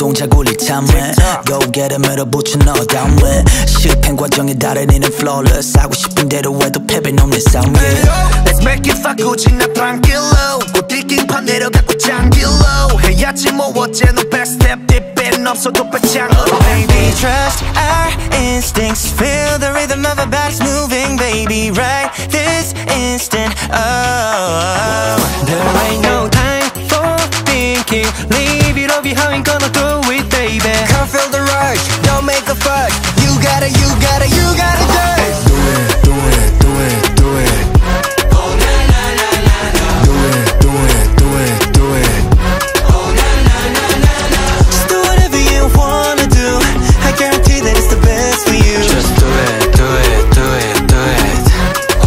눈동자굴이 탐해 Go get it 밀어붙여 너다운 왜 실패 과정에 달인이는 flawless 하고 싶은 대로 해도 패배는 없는 삶 Let's make it fuck 고치나 tranquilo 꽃들긴 내려가고 장길로 해야지 뭐 어째는 best step 뒷배는 없어도 배짱으로 Baby trust our instincts Feel the rhythm of our bodies moving Baby right this instant Oh There ain't no time for thinking Leave it all behind gonna do it baby Can't feel the rush don't make a fuss You gotta do it Do it, do it, do it, do it Oh na na na na na Do it, do it, do it, do it Oh na na na na na Just do whatever you wanna do I guarantee that it's the best for you Just do it, do it, do it, do it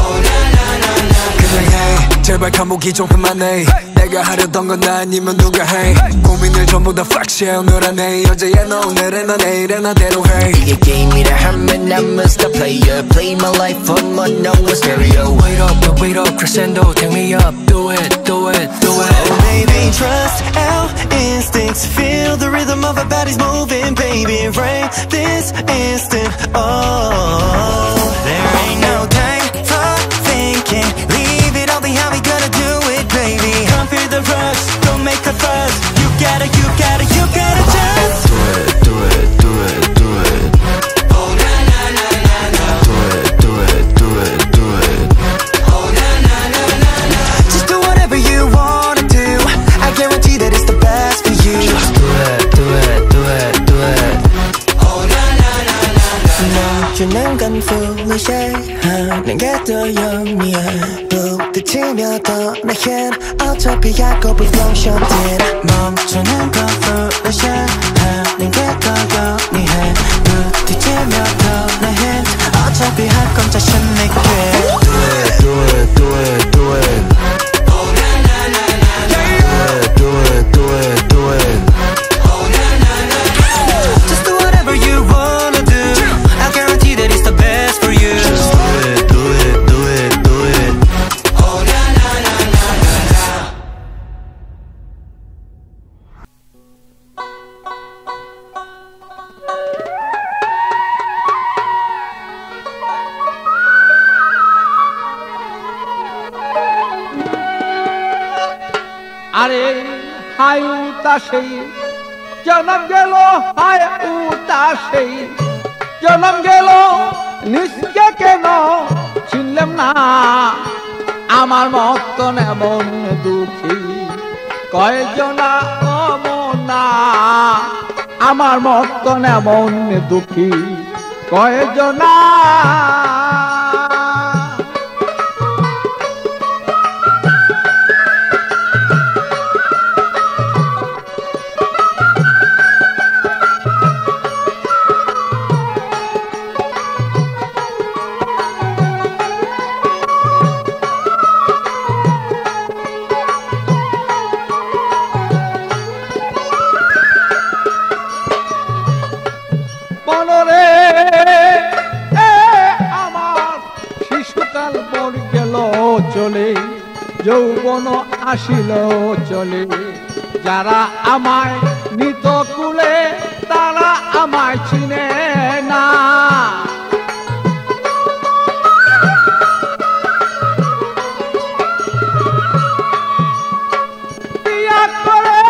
Oh na na na na 그래 해 제발 감옥이 좀 그만해 내가 하려던 건 나 아니면 누가 해 고민을 전부 다 fuck shit 오늘 안해 어제야 너 오늘은 너 내일은 나대로 해 이게 게임이라 하면 I'm a star player Play my life on mono stereo Wait up, crescendo, take me up Do it, do it, do it Oh baby trust our instincts Feel the rhythm of our bodies moving Baby right this instant Oh There ain't no time for thinking Leave it all behind we gotta do it baby Can't feel the rush don't make a fuss You gotta just Do it, do it, do it, do it Oh na na na na na Do it, do it, do it, do it Oh na na na na na Just do whatever you wanna do I guarantee that it's the best for you Just do it, do it, do it, do it Oh na na na na na 주는 건 foolish 하는 게 더 영리해 부딪히며 떠나긴 어차피 약업을 flowshotted 멈추는 건 foolish 하는 게 더 영리해 부딪히며 떠나긴 어차피 할 건 자신 있게 Do it, do it, do it, do it Oh na na na na na Do it, do it, do it Oh na na na na Just do whatever you wanna do I guarantee that it's the best for you Just do it, do it, do it, do it Oh na na na na na na আরে high উতাসেই জনম গেল high উতাসেই জনম গেল নিষ্কে কেন চিনলাম না আমার মতন এমন দুঃখী কয়জনা অমনা আমার মতন এমন দুঃখী কয়জনা মনরে আমার শিশুকাল পর গেল চলে যৌবন আসিল চলে যারা আমায় নিত কুলে তারা আমায় চিনে না বিয়া করে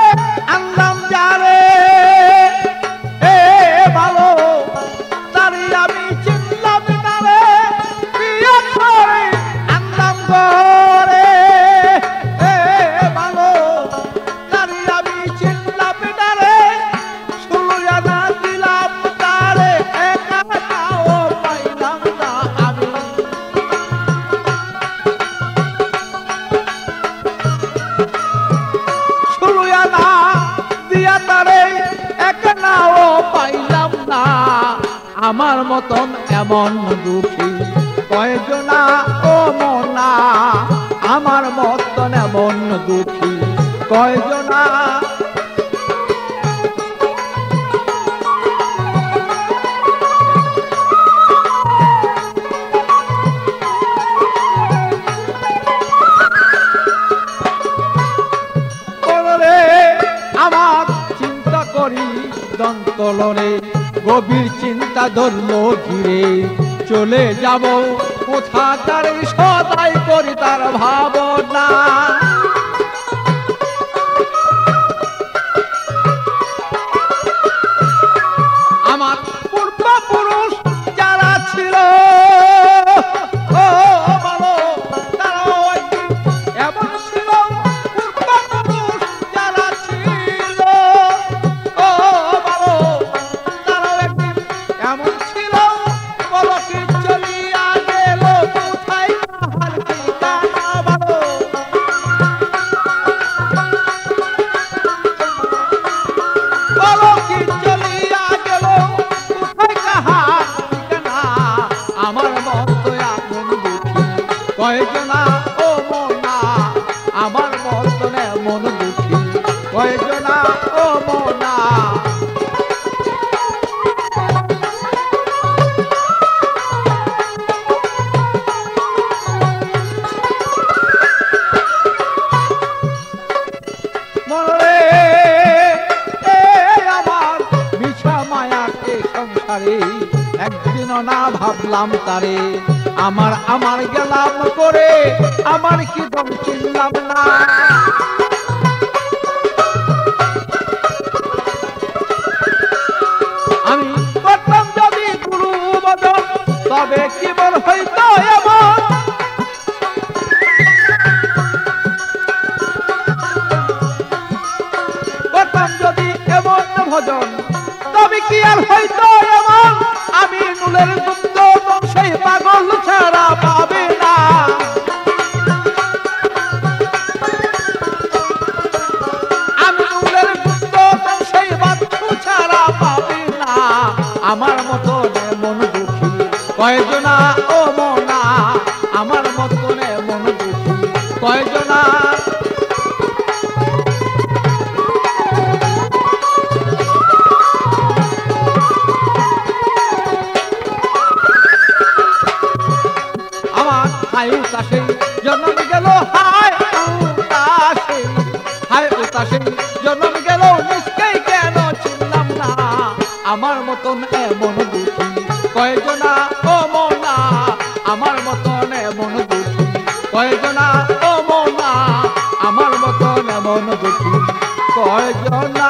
আনলাম যারে ভালো তারি আমি চিনলাম না রে বিয়া করে আনলাম ঘরে ভালো তারি আমি চিনলাম না রে ষোলো আনা দিলাম তারে একা নাও পাইলাম না আমি ষোলো আনা দিয়া তারে একা নাও পাইলাম না আমার মতন এমন দুঃখী কয়জনা ও মনা আমার মতন এমন দুঃখী কয়জনা আমার চিন্তা করি কলরে গভীর চিন্তা ধরলো ঘিরে চলে যাব কোথাকার সদাই করি তার ভাবনা আমার পূর্বপুরুষ যারা ছিল ও বলো তারাও একদিন এমন ছিল পূর্বপুরুষ যারা ছিল ও বলো তারাও একদিন এমন ছিল বলো কি চলিয়া গেল কোথায় কাহার ঠিকানা বলো বলো কি চলিয়া গেল কোথায় কাহার ঠিকানা আমার মতো এমন দুঃখী কয়জনা ও মনা আমার মতো এমন দুঃখী কয়জনা ও মনা মরে এ আমার মিছা মায়াকে সংসারে একদিনও না ভাবলাম তারে আমার গেলাম করে আমার কি দম চিনলাম না আমি করতাম যদি গুরু বদন তবে কি বল হইতো এমন করতাম যদি এমন ভজন তবে কি আর হইতো এমন আমি নুলের দুগ্ধ সেই পাগল ছাড়া পাবে না আমি নুলের দুগ্ধ সেই বাচ্চু ছাড়া পাবে না আমার মতো এমন দুঃখী কয়জনা ও মনা আমার মতো এমন দুঃখী কয়জনা আমার হাই উতাসে জন্ম গেল হাই উতাসে জন্ম গেল নিশ্চয় কেন চিনলাম না আমার মতন এমন দুঃখী কয়জনা ও মনা আমার মতন এমন দুঃখী কয়জনা ও মনা আমার মতন এমন দুঃখী কয়জনা